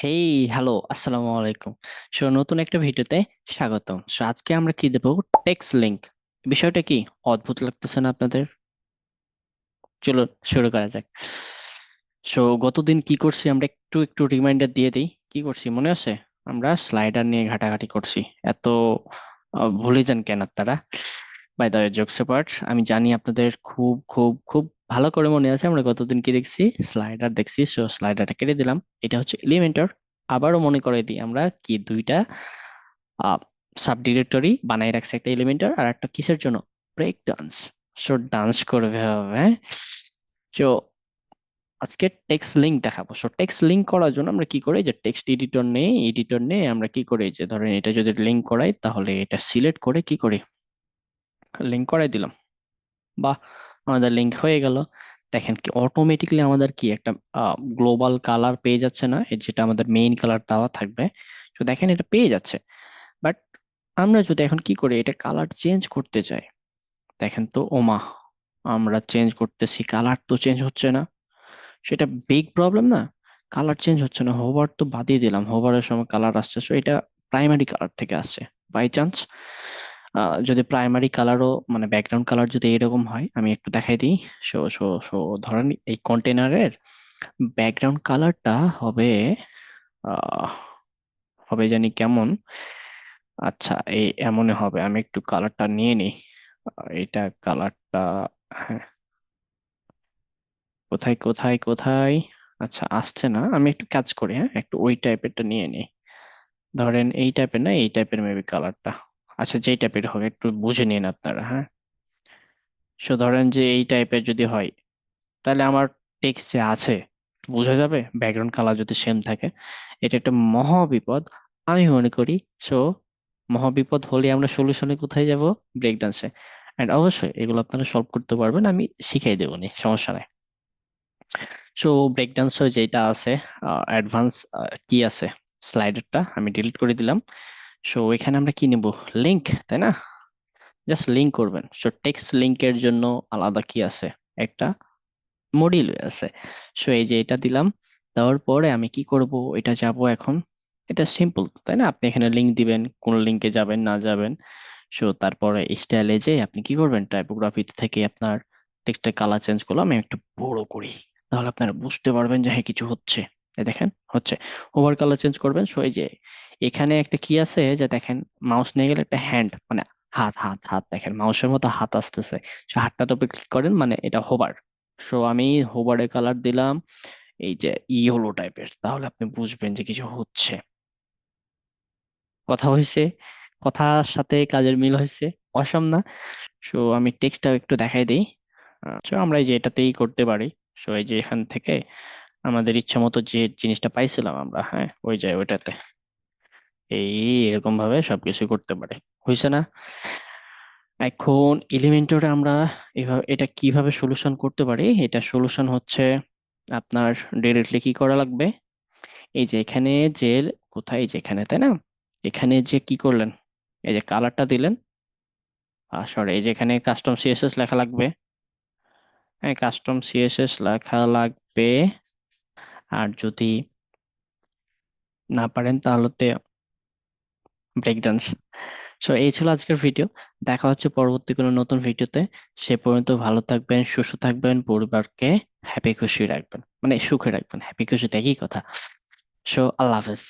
হেই, hello, আসসালামু আলাইকুম। নতুন একটা ভিডিওতে স্বাগতম। আজকে আমরা কি দেবো? Text link. বিষয়টা কি অদ্ভুত লাগতেছে না আপনাদের? চলো শুরু করা যাক। গতদিন কি করছি আমরা একটু একটু রিমাইন্ডার দিয়ে দিই। কি করছি মনে আছে? আমরা স্লাইডার নিয়ে ঘাটাঘাটি করছি। এত ভুলে যান কেন আপনারা? By the way, jokes apart, আমি জানি আপনাদের খুব খুব খুব ভালো করে মনে আছে আমরা গতদিন কি দেখছি। স্লাইডার দেখছি। স্লাইডারটা কেটে দিলাম। এটা হচ্ছে এলিমেন্টর। আবারও মনে করে দিই, আমরা কি দুইটা সাব ডিরেক্টরি বানাই রাখছি, একটা এলিমেন্টর আর একটা কিসের জন্য? Break dance. ডান্স করবে হবে। তো আজকে টেক্সট লিংক দেখাবো। টেক্সট লিংক করার জন্য আমরা কি করি, যে টেক্সট এডিটর নেই আমরা কি করি, যে ধরেন এটা যদি লিংক করাই তাহলে এটা সিলেক্ট করে কি করি, লিংক করাই দিলাম। বাহ, আমাদের লিংক হয়ে গেল। দেখেন কি অটোমেটিকলি আমাদের কি একটা গ্লোবাল কালার পেয়ে যাচ্ছে না, যেটা আমাদের মেইন কালার দেওয়া থাকবে। তো দেখেন এটা পেয়ে যাচ্ছে। বাট আমরা যদি এখন কি করি, এটা কালার চেঞ্জ করতে চাই, দেখেন তো ওমা, আমরা চেঞ্জ করতেছি, কালার তো চেঞ্জ হচ্ছে না। সেটা বিগ প্রবলেম না? কালার চেঞ্জ হচ্ছে না, হোভার তো বাদই দিলাম, হোভারের সময় কালার আসছে, এটা প্রাইমারি কালার থেকে আসছে। বাই চান্স যদি প্রাইমারি কালারও মানে ব্যাকগ্রাউন্ড কালার যদি এরকম হয়, আমি একটু দেখাই দিই। সো সো সো ধরেন এই কন্টেনারের ব্যাকগ্রাউন্ড কালারটা হবে আহ হবে জানি কেমন। আচ্ছা, এই এমনই হবে। আমি একটু কালারটা নিয়ে নিই। এটা কালারটা, হ্যাঁ, কোথায় কোথায় কোথায়? আচ্ছা, আসছে না, আমি একটু কাজ করি, হ্যাঁ, একটু ওই টাইপেরটা নিয়ে নিই। ধরেন এই টাইপের না, এই টাইপের মেবি কালারটা। আচ্ছা, যেই টাইপের হবে একটু বুঝে নিন আপনারা, হ্যাঁ। ধরেন যে এই টাইপের যদি হয়, তাহলে আমার টেক্সট যে আছে বোঝা যাবে, ব্যাকগ্রাউন্ড কালার যদি সেম থাকে। এটা একটা মহা বিপদ আমি মনে করি। সো মহা বিপদ হলে আমরা সলিউশনে কোথায় যাব? ব্রেক ডান্সে। এন্ড অবশ্যই এগুলো আপনারা সলভ করতে পারবেন, আমি শিখাই দেবো নি, সমস্যা নাই। ব্রেক ডান্সে যেটা আছে, অ্যাডভান্স কি আছে, স্লাইডারটা আমি ডিলিট করে দিলাম। এখানে আমরা কি নেব? লিংক, তাই না? জাস্ট লিংক করবেন। টেক্সট লিংকের জন্য আলাদা কি আছে, একটা মডিউল আছে। এই যে এটা দিলাম। দেওয়ার পরে আমি কি করব, এটা যাব এখন। এটা সিম্পল, তাই না? আপনি এখানে লিংক দিবেন, কোন লিংকে যাবেন না যাবেন। তারপরে স্টাইলে যে আপনি কি করবেন, টাইপোগ্রাফি থেকে আপনার টেক্সটের কালার চেঞ্জ করলাম, আমি একটু বড় করি। তাহলে আপনারা বুঝতে পারবেন যে হ্যাঁ কিছু হচ্ছে। এই দেখেন হচ্ছে। ওভার কালার চেঞ্জ করবেন। এই যে এখানে একটা কি আছে, যে দেখেন মাউস নিয়ে গেলে একটা হ্যান্ড মানে হাত হাত হাত, দেখেন মাউসের মতো হাত আসতেছে। হাতটার উপরে ক্লিক করেন, মানে এটা হোভার। আমি হোভারে কালার দিলাম এই যে ইয়েলো টাইপের, তাহলে আপনি বুঝবেন যে কিছু হচ্ছে। কথা হয়েছে, কথার সাথে কাজের মিল হয়েছে। অসম না? আমি টেক্সটটা একটু দেখাই দিই। আমরা এই যে এটাতেই করতে পারি। এই যে এখান থেকে আমাদের ইচ্ছা মতো যে জিনিসটা পাইছিলাম আমরা, হ্যাঁ, ওই যে ওইটাতে এই এরকম ভাবে সবকিছু করতে পারে। হয়েছে না? এখন এলিমেন্টরে আমরা এভাবে এটা কিভাবে সলিউশন করতে পারি, এটা সলিউশন হচ্ছে আপনার ডিরেক্টলি কি করা লাগবে, এই যে এখানে যে কোথায়, এই যে এখানে, তাই না? এখানে যে কি করলেন, এই যে কালারটা দিলেন। সরি, এই যে এখানে কাস্টম সিএসএস লেখা লাগবে। হ্যাঁ, কাস্টম সিএসএস লেখা লাগবে। আর যদি না পারেন তাহলে ব্রেক ডান্স। এই ছিল আজকের ভিডিও। দেখা হচ্ছে পরবর্তী কোনো নতুন ভিডিওতে। সে পর্যন্ত ভালো থাকবেন, সুস্থ থাকবেন, পরিবারকে হ্যাপি খুশি রাখবেন, মানে সুখে রাখবেন। হ্যাপি খুশি একই কথা। আল্লাহ হাফেজ।